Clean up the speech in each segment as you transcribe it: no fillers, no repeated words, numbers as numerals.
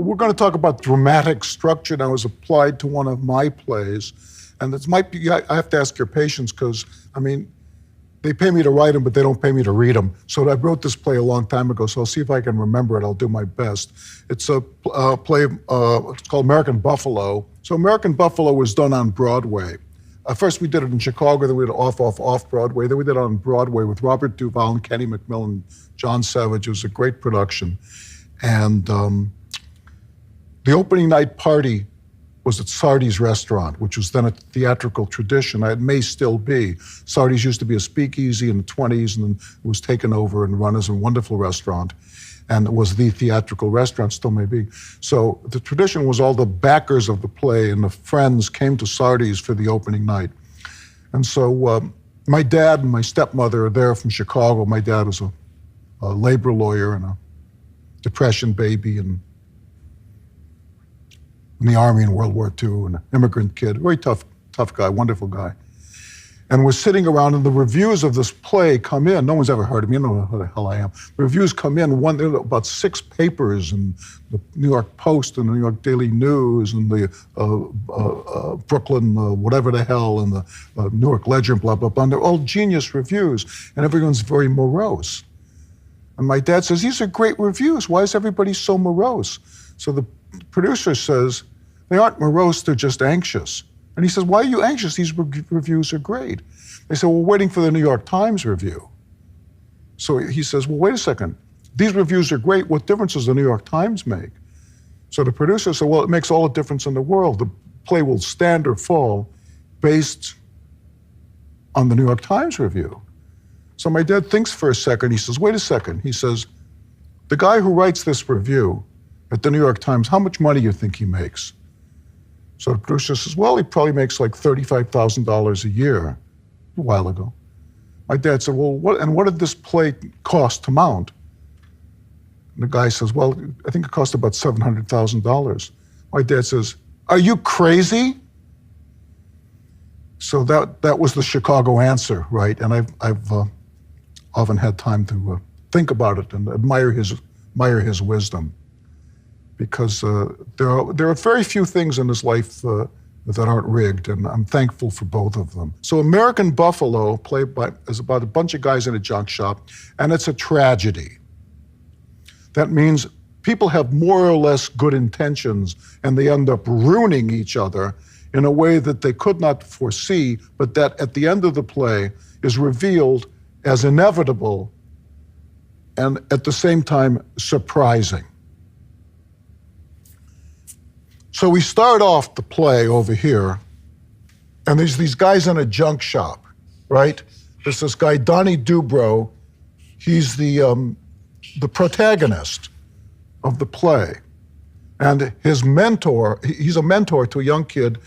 we're going to talk about dramatic structure now as applied to one of my plays. And this might be, I have to ask your patience because, I mean, they pay me to write them, but they don't pay me to read them. So I wrote this play a long time ago, so I'll see if I can remember it. I'll do my best. It's a play, it's called American Buffalo. So American Buffalo was done on Broadway. First we did it in Chicago, then we did it off Broadway. Then we did it on Broadway with Robert Duvall and Kenny McMillan, John Savage. It was a great production. And the opening night party was at Sardi's Restaurant, which was then a theatrical tradition. It may still be. Sardi's used to be a speakeasy in the 20s, and then it was taken over and run as a wonderful restaurant. And it was the theatrical restaurant, still may be. So the tradition was all the backers of the play and the friends came to Sardi's for the opening night. And so my dad and my stepmother are there from Chicago. My dad was a labor lawyer and a Depression baby and in the Army in World War II, and an immigrant kid, very tough guy, wonderful guy. And we're sitting around, and the reviews of this play come in. No one's ever heard of me. You don't know who the hell I am. The reviews come in. There are about 6 papers, and the New York Post, and the New York Daily News, and the Brooklyn whatever the hell, and the New York Ledger, and blah, blah, blah. And they're all genius reviews, and everyone's very morose. And my dad says, these are great reviews. Why is everybody so morose? So the producer says, they aren't morose, they're just anxious. And he says, why are you anxious? These reviews are great. They said, well, we're waiting for the New York Times review. So he says, well, wait a second. These reviews are great. What difference does the New York Times make? So the producer said, well, it makes all the difference in the world. The play will stand or fall based on the New York Times review. So my dad thinks for a second. He says, wait a second. He says, the guy who writes this review at the New York Times, how much money do you think he makes? So the producer says, well, he probably makes like $35,000 a year, a while ago. My dad said, well, what did this play cost to mount? And the guy says, well, I think it cost about $700,000. My dad says, are you crazy? So that was the Chicago answer, right? And I've often had time to think about it and admire his wisdom. Because there are very few things in this life that aren't rigged, and I'm thankful for both of them. So American Buffalo is about a bunch of guys in a junk shop, and it's a tragedy. That means people have more or less good intentions, and they end up ruining each other in a way that they could not foresee, but that at the end of the play is revealed as inevitable and at the same time surprising. So we start off the play over here, and there's these guys in a junk shop, right? There's this guy, Donnie Dubrow. He's the protagonist of the play. And his mentor, he's a mentor to a young kid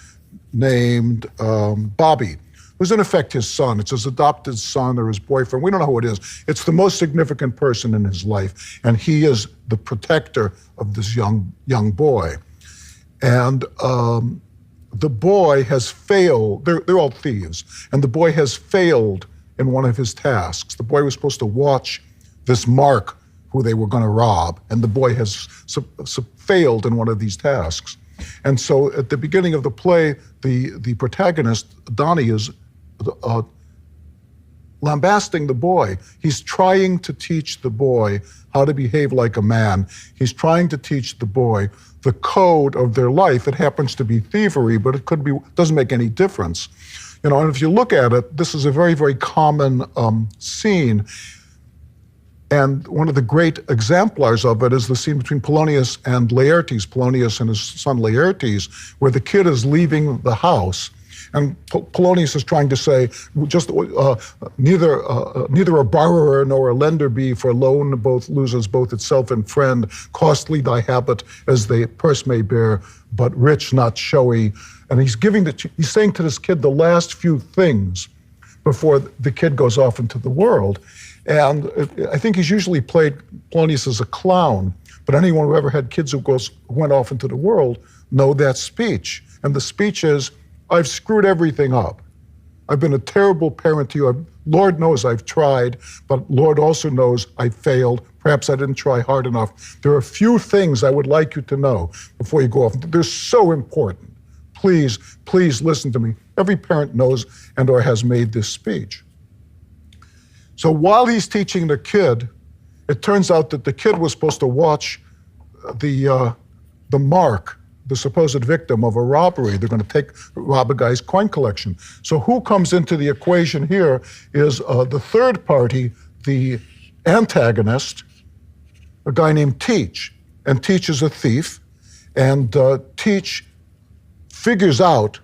named Bobby, who's in effect his son. It's his adopted son or his boyfriend. We don't know who it is. It's the most significant person in his life, and he is the protector of this young boy. And the boy has failed. They're all thieves, and the boy has failed in one of his tasks. The boy was supposed to watch this Mark, who they were going to rob, and the boy has failed in one of these tasks. And so at the beginning of the play, the protagonist, Donnie, is lambasting the boy. He's trying to teach the boy how to behave like a man. He's trying to teach the boy the code of their life. It happens to be thievery, but it doesn't make any difference. You know, and if you look at it, this is a very, very common scene. And one of the great exemplars of it is the scene between Polonius and Laertes, Polonius and his son Laertes, where the kid is leaving the house. And Polonius is trying to say, just neither a borrower nor a lender be, for loan both loses both itself and friend. Costly thy habit as the purse may bear, but rich, not showy. And he's saying to this kid the last few things before the kid goes off into the world. And I think he's usually played Polonius as a clown, but anyone who ever had kids who went off into the world know that speech. And the speech is, I've screwed everything up. I've been a terrible parent to you. Lord knows I've tried, but Lord also knows I failed. Perhaps I didn't try hard enough. There are a few things I would like you to know before you go off. They're so important. Please, please listen to me. Every parent knows and or has made this speech. So while he's teaching the kid, it turns out that the kid was supposed to watch the mark, the supposed victim of a robbery. They're going to rob a guy's coin collection. So who comes into the equation here is the third party, the antagonist, a guy named Teach. And Teach is a thief. And Teach figures out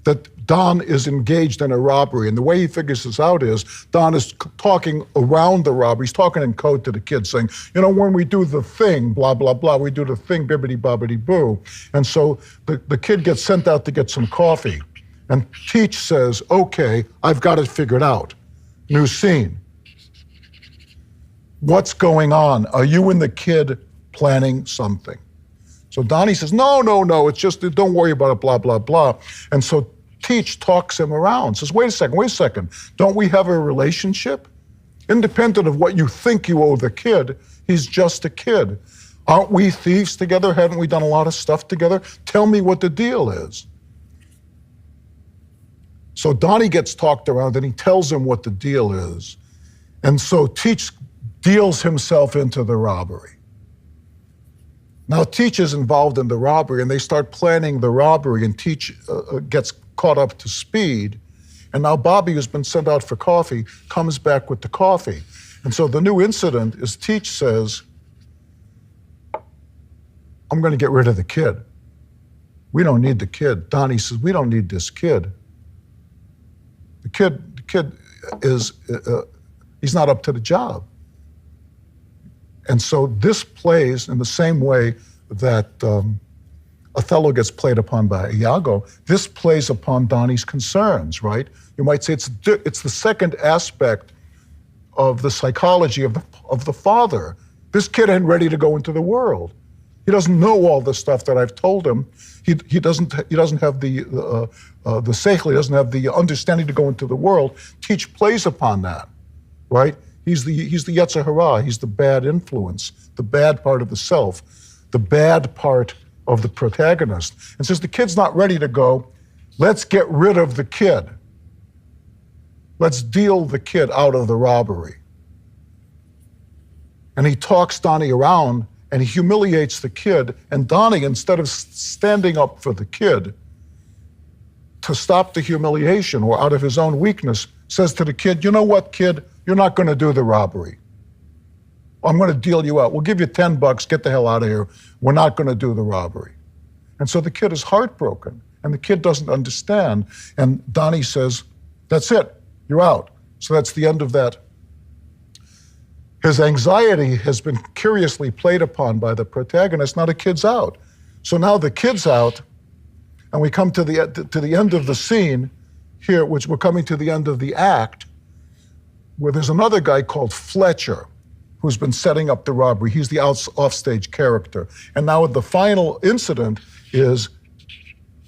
that Don is engaged in a robbery. And the way he figures this out is Don is talking around the robbery. He's talking in code to the kid saying, you know, when we do the thing, blah, blah, blah, we do the thing, bibbity, bobbity, boo. And so the kid gets sent out to get some coffee. And Teach says, okay, I've got it figured out. New scene. What's going on? Are you and the kid planning something? So Donnie says, no, it's just, don't worry about it, blah, blah, blah. And so Teach talks him around, says, wait a second. Don't we have a relationship? Independent of what you think you owe the kid, he's just a kid. Aren't we thieves together? Haven't we done a lot of stuff together? Tell me what the deal is. So Donnie gets talked around and he tells him what the deal is. And so Teach deals himself into the robbery. Now Teach is involved in the robbery and they start planning the robbery and Teach gets caught up to speed. And now Bobby, who's been sent out for coffee, comes back with the coffee. And so the new incident is Teach says, I'm going to get rid of the kid. We don't need the kid. Donnie says, we don't need this kid. The kid is, he's not up to the job. And so this plays in the same way that Othello gets played upon by Iago. This plays upon Donnie's concerns, right? You might say it's the second aspect of the psychology of the father. This kid ain't ready to go into the world. He doesn't know all the stuff that I've told him. He doesn't have the seichel, he doesn't have the understanding to go into the world. Teach plays upon that, right? He's the Yetzer Hara, he's the bad influence, the bad part of the self, the bad part of the protagonist. And since the kid's not ready to go, let's get rid of the kid. Let's deal the kid out of the robbery. And he talks Donnie around and he humiliates the kid. And Donnie, instead of standing up for the kid to stop the humiliation or out of his own weakness, says to the kid, you know what, kid? You're not going to do the robbery. I'm going to deal you out. We'll give you $10, get the hell out of here. We're not going to do the robbery. And so the kid is heartbroken, and the kid doesn't understand. And Donnie says, that's it, you're out. So that's the end of that. His anxiety has been curiously played upon by the protagonist. Now the kid's out. So now the kid's out, and we come to the end of the scene here, which we're coming to the end of the act, where there's another guy called Fletcher, who's been setting up the robbery. He's the offstage character. And now the final incident is,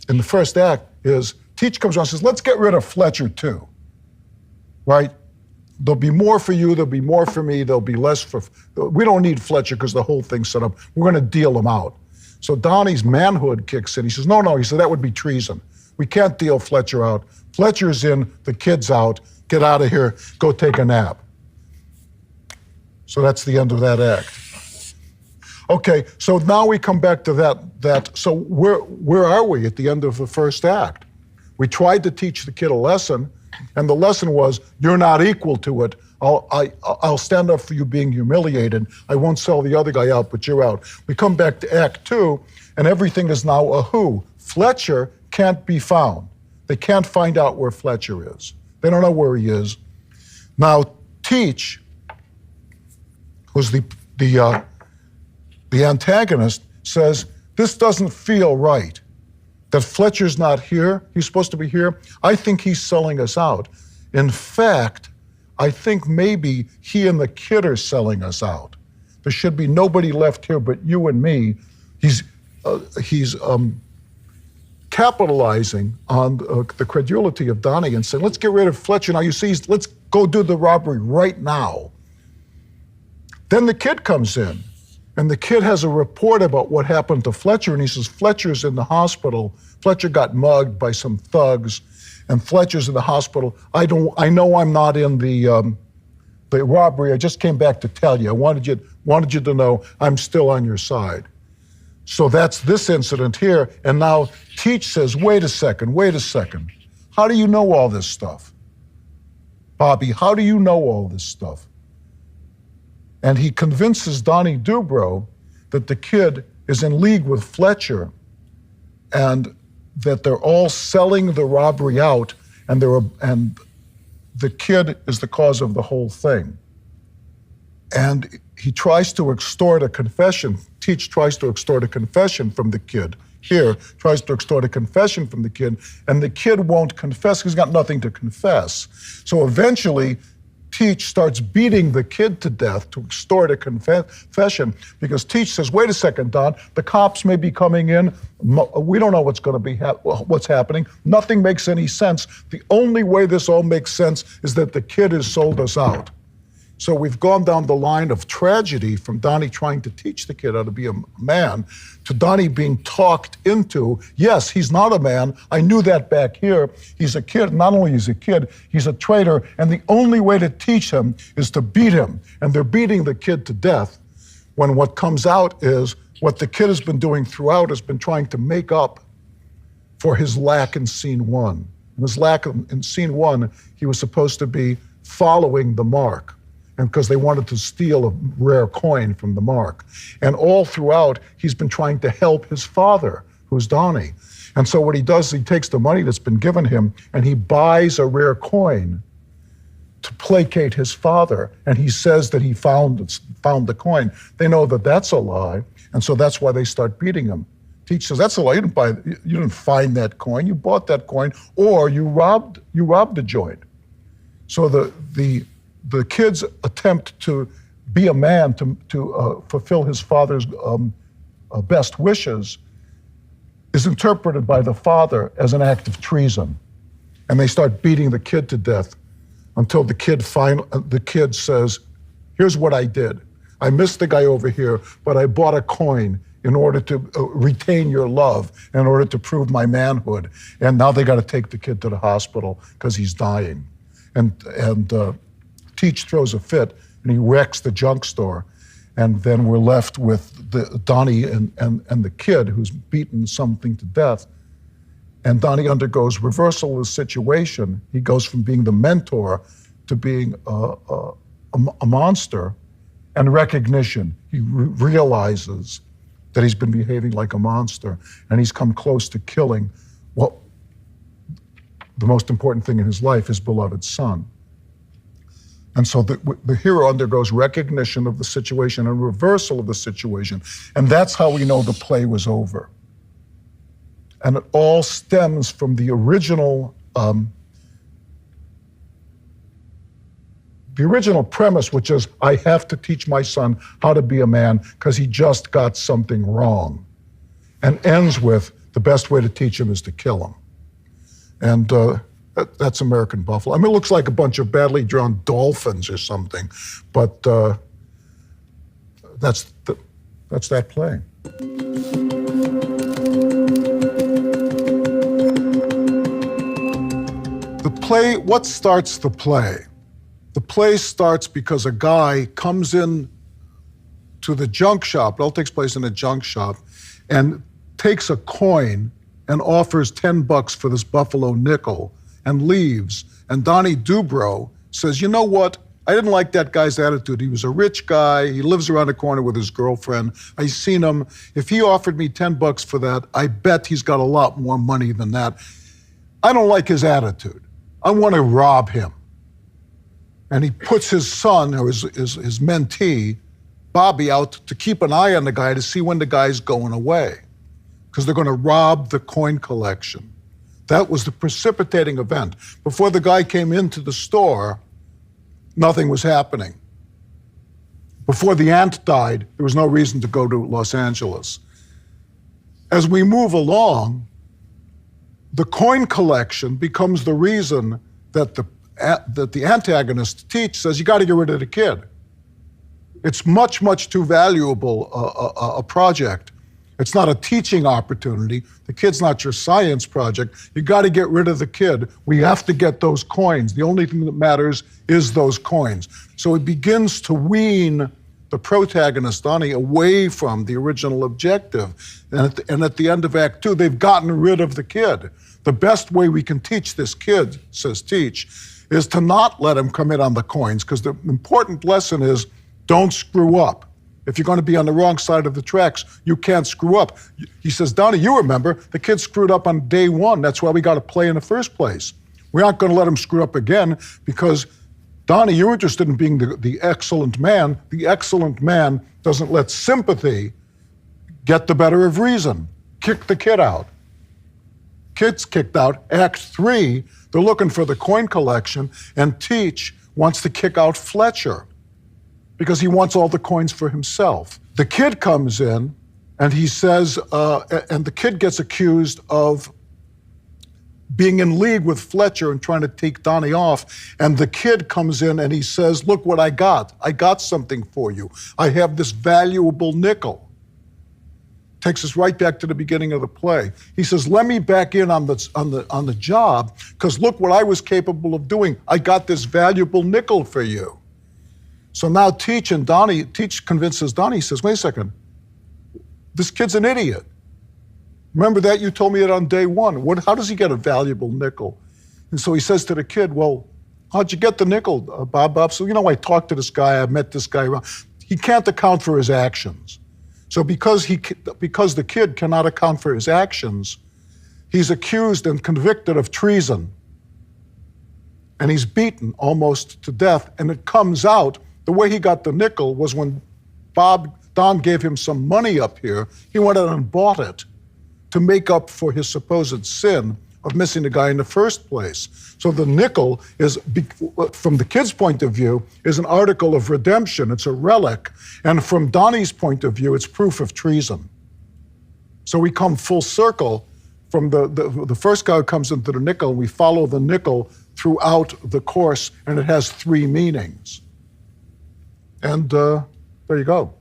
in the first act, is Teach comes around and says, let's get rid of Fletcher too, right? There'll be more for you, there'll be more for me, there'll be less for, we don't need Fletcher because the whole thing's set up. We're gonna deal him out. So Donnie's manhood kicks in. He says, no, he said, that would be treason. We can't deal Fletcher out. Fletcher's in, the kid's out, get out of here, go take a nap. So that's the end of that act. Okay, so now we come back to that. So where are we at the end of the first act? We tried to teach the kid a lesson, and the lesson was, you're not equal to it. I'll stand up for you being humiliated. I won't sell the other guy out, but you're out. We come back to Act 2, and everything is now a who. Fletcher can't be found. They can't find out where Fletcher is. They don't know where he is. Now, Teach, who's the antagonist, says, this doesn't feel right. That Fletcher's not here, he's supposed to be here. I think he's selling us out. In fact, I think maybe he and the kid are selling us out. There should be capitalizing on the credulity of Donnie and saying, let's get rid of Fletcher now. You see, let's go do the robbery right now. Then the kid comes in, and the kid has a report about what happened to Fletcher, and he says, Fletcher's in the hospital. Fletcher got mugged by some thugs, and Fletcher's in the hospital. I know I'm not in the robbery. I just came back to tell you. I wanted you to know I'm still on your side. So that's this incident here. And now Teach says, wait a second. How do you know all this stuff? Bobby, how do you know all this stuff? And he convinces Donnie Dubrow that the kid is in league with Fletcher and that they're all selling the robbery out, and the kid is the cause of the whole thing. And he tries to extort a confession. Teach tries to extort a confession from the kid. Here, tries to extort a confession from the kid, and the kid won't confess because he's got nothing to confess. So eventually, Teach starts beating the kid to death to extort a confession because Teach says, wait a second, Don, the cops may be coming in. We don't know what's going to be what's happening. Nothing makes any sense. The only way this all makes sense is that the kid has sold us out. So we've gone down the line of tragedy from Donnie trying to teach the kid how to be a man to Donnie being talked into, yes, he's not a man. I knew that back here. He's a kid. Not only is he a kid, he's a traitor. And the only way to teach him is to beat him. And they're beating the kid to death when what comes out is what the kid has been doing throughout has been trying to make up for his lack in scene one. And his lack in scene one, he was supposed to be following the mark. And because they wanted to steal a rare coin from the mark. And all throughout, he's been trying to help his father, who's Donnie. And so what he does, he takes the money that's been given him and he buys a rare coin to placate his father. And he says that he found the coin. They know that that's a lie, and so that's why they start beating him. Teach says, that's a lie, you didn't find that coin, you bought that coin, or you robbed the joint. So the kid's attempt to be a man, to fulfill his father's best wishes, is interpreted by the father as an act of treason. And they start beating the kid to death until the kid says, here's what I did. I missed the guy over here, but I bought a coin in order to retain your love, in order to prove my manhood. And now they got to take the kid to the hospital because he's dying. And Teach throws a fit, and he wrecks the junk store. And then we're left with Donnie and the kid who's beaten something to death. And Donnie undergoes reversal of the situation. He goes from being the mentor to being a monster, and recognition. He realizes that he's been behaving like a monster, and he's come close to killing the most important thing in his life, his beloved son. And so the hero undergoes recognition of the situation and reversal of the situation. And that's how we know the play was over. And it all stems from the original premise, which is, I have to teach my son how to be a man because he just got something wrong. And ends with, the best way to teach him is to kill him. And that's American Buffalo. I mean, it looks like a bunch of badly drawn dolphins or something, but that's that play. The play, what starts the play? The play starts because a guy comes in to the junk shop, it all takes place in a junk shop, and takes a coin and offers $10 for this buffalo nickel and leaves. And Donnie Dubrow says, you know what? I didn't like that guy's attitude. He was a rich guy. He lives around the corner with his girlfriend. I've seen him. If he offered me $10 for that, I bet he's got a lot more money than that. I don't like his attitude. I want to rob him. And he puts his son, or his mentee, Bobby, out to keep an eye on the guy to see when the guy's going away, because they're going to rob the coin collection. That was the precipitating event. Before the guy came into the store, nothing was happening. Before the aunt died, there was no reason to go to Los Angeles. As we move along, the coin collection becomes the reason that the antagonist teach says you got to get rid of the kid. It's much, much too valuable a project. It's not a teaching opportunity. The kid's not your science project. You got to get rid of the kid. We have to get those coins. The only thing that matters is those coins. So it begins to wean the protagonist, Donnie, away from the original objective. And at the end of Act 2, they've gotten rid of the kid. The best way we can teach this kid, says Teach, is to not let him come in on the coins, because the important lesson is don't screw up. If you're going to be on the wrong side of the tracks, you can't screw up. He says, Donnie, you remember, the kid screwed up on day one. That's why we got to play in the first place. We aren't going to let him screw up again, because, Donnie, you're interested in being the excellent man. The excellent man doesn't let sympathy get the better of reason. Kick the kid out. Kid's kicked out. Act 3, they're looking for the coin collection, and Teach wants to kick out Fletcher because he wants all the coins for himself. The kid comes in, and he says, and the kid gets accused of being in league with Fletcher and trying to take Donnie off. And the kid comes in and he says, look what I got. I got something for you. I have this valuable nickel. Takes us right back to the beginning of the play. He says, let me back in on the job, because look what I was capable of doing. I got this valuable nickel for you. So now Teach convinces Donnie, he says, wait a second, this kid's an idiot. Remember that? You told me it on day one. How does he get a valuable nickel? And so he says to the kid, well, how'd you get the nickel, Bob? So, I talked to this guy, I met this guy around. He can't account for his actions. So because the kid cannot account for his actions, he's accused and convicted of treason. And he's beaten almost to death. And it comes out, the way he got the nickel was when Don gave him some money up here, he went out and bought it to make up for his supposed sin of missing the guy in the first place. So the nickel is, from the kid's point of view, is an article of redemption. It's a relic. And from Donnie's point of view, it's proof of treason. So we come full circle from the first guy who comes into the nickel, and we follow the nickel throughout the course, and it has 3 meanings. And there you go.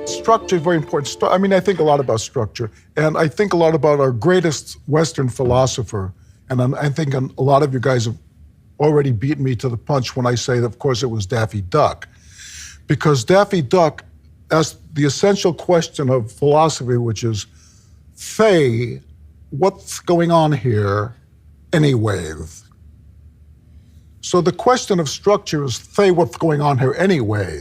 Structure is very important. I think a lot about structure, and I think a lot about our greatest Western philosopher, and I think a lot of you guys have already beaten me to the punch when I say that, of course, it was Daffy Duck. Because Daffy Duck asked the essential question of philosophy, which is, Faye, what's going on here anyway? So the question of structure is, Faye, what's going on here anyway?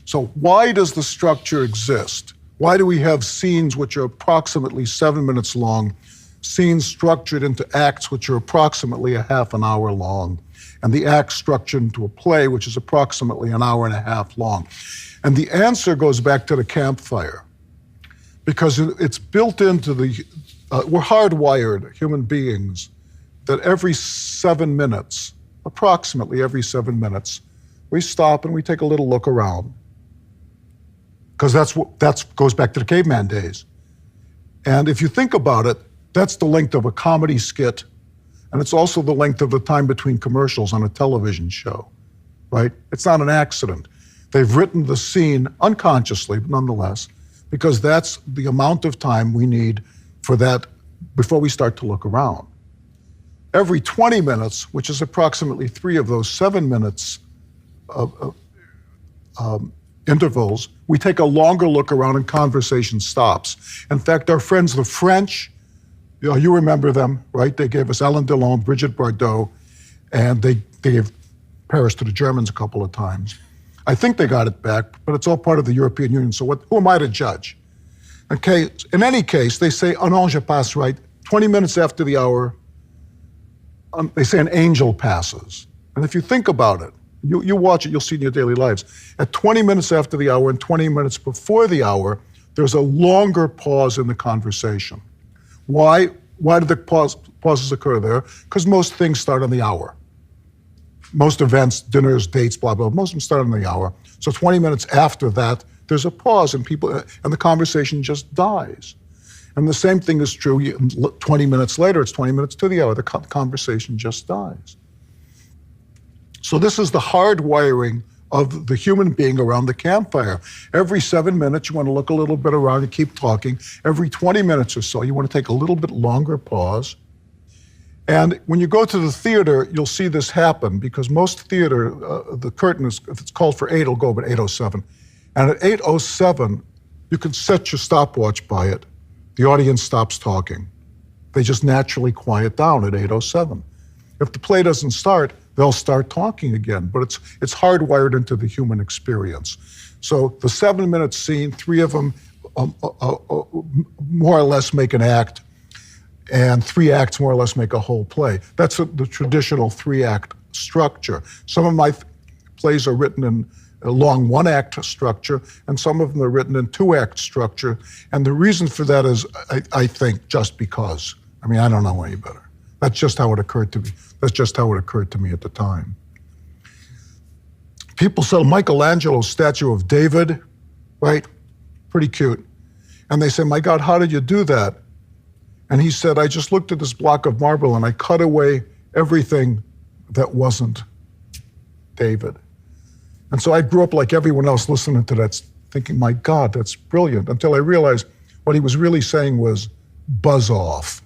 So why does the structure exist? Why do we have scenes which are approximately 7 minutes long, scenes structured into acts which are approximately a half an hour long, and the act structured into a play which is approximately an hour and a half long? And the answer goes back to the campfire, because it's built into we're hardwired human beings that every 7 minutes, approximately every 7 minutes, we stop and we take a little look around. Because that goes back to the caveman days. And if you think about it, that's the length of a comedy skit, and it's also the length of the time between commercials on a television show, right? It's not an accident. They've written the scene unconsciously, but nonetheless, because that's the amount of time we need for that before we start to look around. Every 20 minutes, which is approximately 3 of those 7 minutes of intervals, we take a longer look around and conversation stops. In fact, our friends, the French, you remember them, right? They gave us Alain Delon, Brigitte Bardot, and they gave Paris to the Germans a couple of times. I think they got it back, but it's all part of the European Union, so who am I to judge? Okay, in any case, they say, un ange passe, right? 20 minutes after the hour, they say an angel passes. And if you think about it, you watch it, you'll see in your daily lives. At 20 minutes after the hour and 20 minutes before the hour, there's a longer pause in the conversation. Why do the pauses occur there? Because most things start on the hour. Most events, dinners, dates, blah, blah, most of them start on the hour. So 20 minutes after that, there's a pause and the conversation just dies. And the same thing is true 20 minutes later, it's 20 minutes to the hour, the conversation just dies. So this is the hardwiring of the human being around the campfire. Every 7 minutes, you want to look a little bit around and keep talking. Every 20 minutes or so, you want to take a little bit longer pause. And when you go to the theater, you'll see this happen because most theater, the curtain is, if it's called for 8, it'll go up at 8:07. And at 8:07, you can set your stopwatch by it. The audience stops talking. They just naturally quiet down at 8:07. If the play doesn't start, they'll start talking again, but it's hardwired into the human experience. So the 7-minute scene, 3 of them more or less make an act, and 3 acts more or less make a whole play. That's the traditional 3-act structure. Some of my plays are written in a long 1-act structure, and some of them are written in 2-act structure. And the reason for that is, I think, just because. I mean, I don't know any better. That's just how it occurred to me. That's just how it occurred to me at the time. People saw Michelangelo's statue of David, right? Pretty cute. And they say, my God, how did you do that? And he said, I just looked at this block of marble and I cut away everything that wasn't David. And so I grew up like everyone else listening to that, thinking, my God, that's brilliant, until I realized what he was really saying was, buzz off.